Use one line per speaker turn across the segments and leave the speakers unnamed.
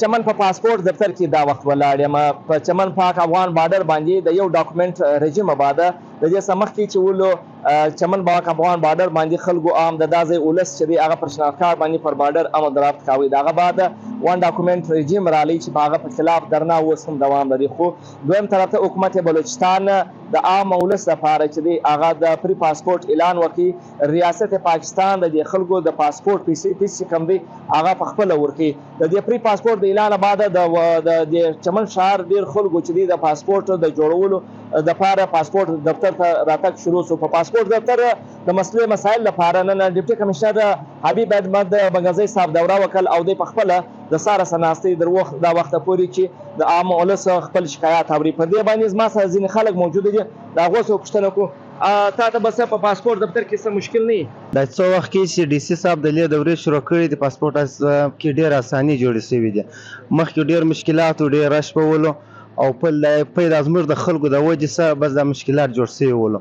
چمن په پاسپورت دفتر کې دا وخت ولاړ یم په چمن پاک افغان بارډر باندې د یو ډاکومنټ رژیم باده د دې سمخ کې چې ولو چمن پاک افغان بارډر باندې خلکو عام د دازې اولس چې دی هغه پر شناخت باندې پر بارډر امر درافت کاوي دغه بعد وان ډاکومنټ رژیم رالی چې هغه په خلاف درنا اوس هم دوام لري خو دویم طرف ته حکومت بلوچستان د عام اولس لپاره چې دی هغه د پری پاسپورت اعلان وکړي ریاست پاکستان د خلکو د پاسپورت پیسې کم دی هغه په خپل ورکي د دې پری پاسپورت اعلان بعد د چمن شهر ډیر خلکو چې د پاسپورت د جوړولو د لپاره پاسپورت دفتر ته راتګ شروع شو په پاسپورت دفتر د مسلې مسایل لپاره نن ډیپټي کمشنر حبیب احمد بنګازي صاحب دوره وکړ او د خپل د ساره سناستي د وخت دا وخت پورې چې د عام ولس خپل شکایت اوري په دې باندې زما سره ځینې خلک موجود دي دا غوښتنه پوښتنه کو تا ته بس په پاسپورت دفتر کې څه مشکل نه
دا څو وخت کې چې ډي سي صاحب د لې دورې شروع کړې د پاسپورت کې ډېر اساني جوړې شوې دي مخکې ډېر مشکلات او ډېر رش په ولو او په لازمر د خلکو د وجې سره بس د مشکلات جوړ شوي ولو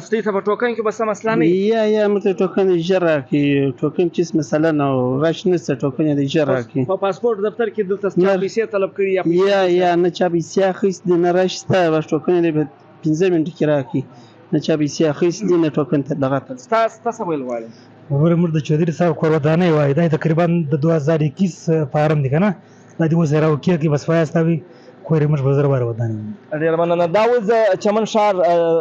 ستې په ټوکن کې بس مسله نه
یا مته ټوکن اجرا کې ټوکن چې مثلا نو رش نشته ټوکن د اجرا کې
په پاسپورت دفتر کې د تصدیق پیسې طلب کړی
یا نه چا پیسې اخیست نه رشته واش ټوکن د 15 منټ کې راکې نه چا پیسې اخیست نه ټوکن ته دغه
تاسو ویل غواړئ
ورمر د چودري صاحب کورودانه وای دا تقریبا د 2021 فارم دی کنه دا دی وسره او کې بس فایستوي کوری مش بازار بار ودانه
ډیر مننه دا وز چمن شهر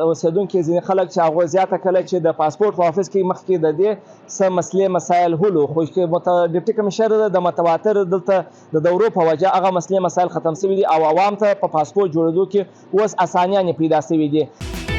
اوسیدونکو ځینې خلک چې هغه زیاته کله چې د پاسپورت په افیس کې مخکې د دې سم مسلې مسایل هلو خو چې ډیپټي کمشنر د متواتر دلته د دورو په وجه هغه مسلې مسایل ختم شوي دي او عوام ته په پاسپورت جوړېدو کې اوس اسانیانې پیدا شوي دي